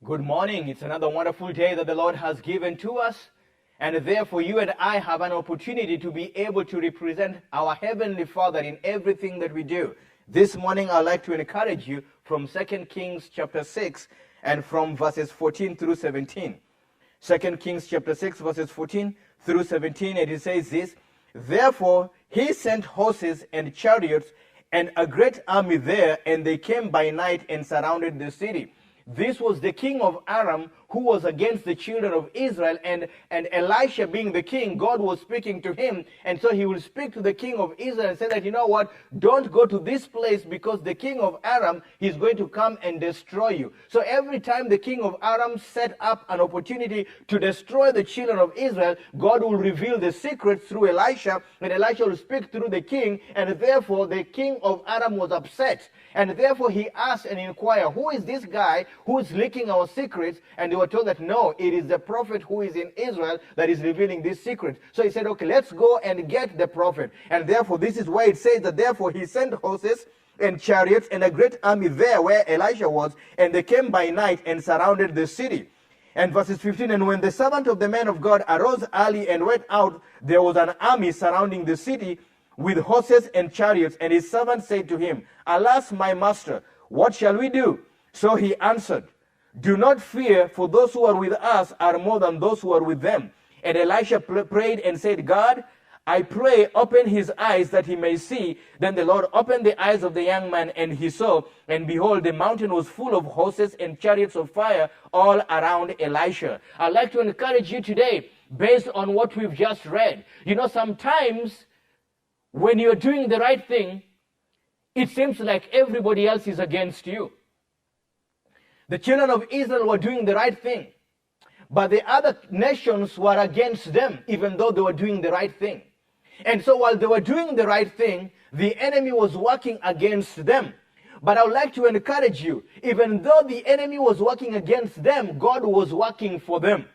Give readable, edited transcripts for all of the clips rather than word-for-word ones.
Good morning. It's another wonderful day that the Lord has given to us. And therefore, you and I have an opportunity to be able to represent our Heavenly Father in everything that we do. This morning, I'd like to encourage you from 2 Kings chapter 6 and from verses 14 through 17. 2 Kings chapter 6, verses 14 through 17, and it says this: Therefore, he sent horses and chariots and a great army there, and they came by night and surrounded the city. This was the king of Aram who was against the children of Israel, and Elisha being the king, God was speaking to him, and so he will speak to the king of Israel and say that, you know what, don't go to this place because the king of Aram is going to come and destroy you. So every time the king of Aram set up an opportunity to destroy the children of Israel, God will reveal the secrets through Elisha, and Elisha will speak through the king, and therefore the king of Aram was upset. And therefore he asked and inquired, who is this guy who is leaking our secrets? And they were told that no, it is the prophet who is in Israel that is revealing this secret. So he said, okay, let's go and get the prophet. And therefore this is why it says that therefore he sent horses and chariots and a great army there where Elisha was, and they came by night and surrounded the city. And verses 15, and when the servant of the man of God arose early and went out, there was an army surrounding the city with horses and chariots, and his servant said to him, Alas, my master, what shall we do? So he answered, Do not fear, for those who are with us are more than those who are with them. And Elisha prayed and said, God, I pray, open his eyes that he may see. Then the Lord opened the eyes of the young man, and he saw, and behold, the mountain was full of horses and chariots of fire all around Elisha. I'd like to encourage you today, based on what we've just read. You know, sometimes when you're doing the right thing, it seems like everybody else is against you. The children of Israel were doing the right thing, but the other nations were against them, even though they were doing the right thing. And so while they were doing the right thing, the enemy was working against them. But I would like to encourage you, even though the enemy was working against them, God was working for them.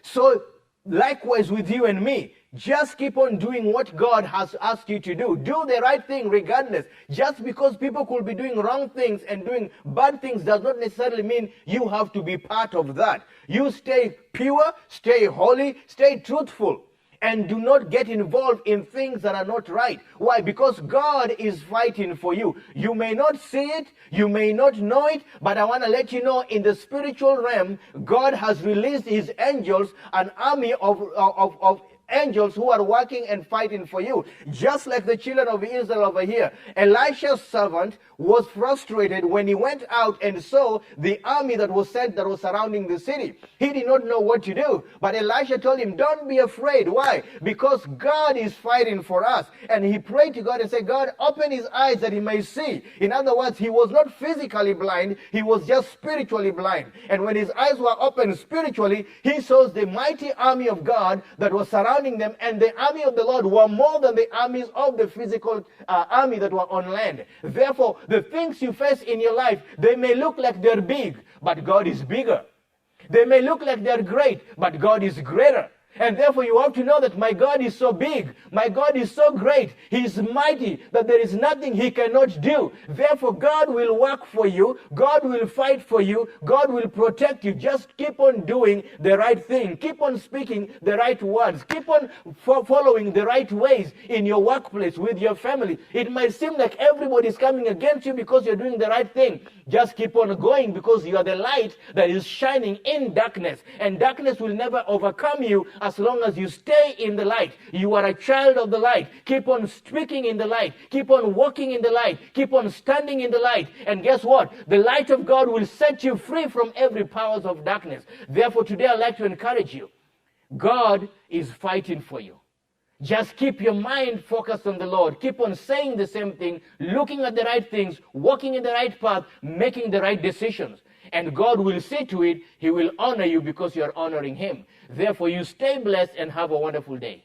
So likewise with you and me, just keep on doing what God has asked you to do. Do the right thing regardless. Just because people could be doing wrong things and doing bad things does not necessarily mean you have to be part of that. You stay pure, stay holy, stay truthful, and do not get involved in things that are not right. Why? Because God is fighting for you. You may not see it, you may not know it, but I want to let you know in the spiritual realm, God has released his angels, an army of angels who are working and fighting for you. Just like the children of Israel over here. Elisha's servant was frustrated when he went out and saw the army that was sent that was surrounding the city. He did not know what to do. But Elisha told him, don't be afraid. Why? Because God is fighting for us. And he prayed to God and said, God, open his eyes that he may see. In other words, he was not physically blind. He was just spiritually blind. And when his eyes were opened spiritually, he saw the mighty army of God that was surrounding them, and the army of the Lord were more than the armies of the physical army that were on land. Therefore, the things you face in your life, they may look like they're big, but God is bigger. They may look like they're great, but God is greater. And therefore you have to know that my God is so big, my God is so great, he is mighty, that there is nothing he cannot do. Therefore God will work for you, God will fight for you, God will protect you. Just keep on doing the right thing, keep on speaking the right words, keep on following the right ways in your workplace, with your family. It might seem like everybody is coming against you because you're doing the right thing. Just keep on going, because you are the light that is shining in darkness, and darkness will never overcome you as long as you stay in the light. You are a child of the light. Keep on speaking in the light. Keep on walking in the light. Keep on standing in the light. And guess what? The light of God will set you free from every powers of darkness. Therefore, today I'd like to encourage you. God is fighting for you. Just keep your mind focused on the Lord. Keep on saying the same thing, looking at the right things, walking in the right path, making the right decisions. And God will see to it, he will honor you because you are honoring him. Therefore, you stay blessed and have a wonderful day.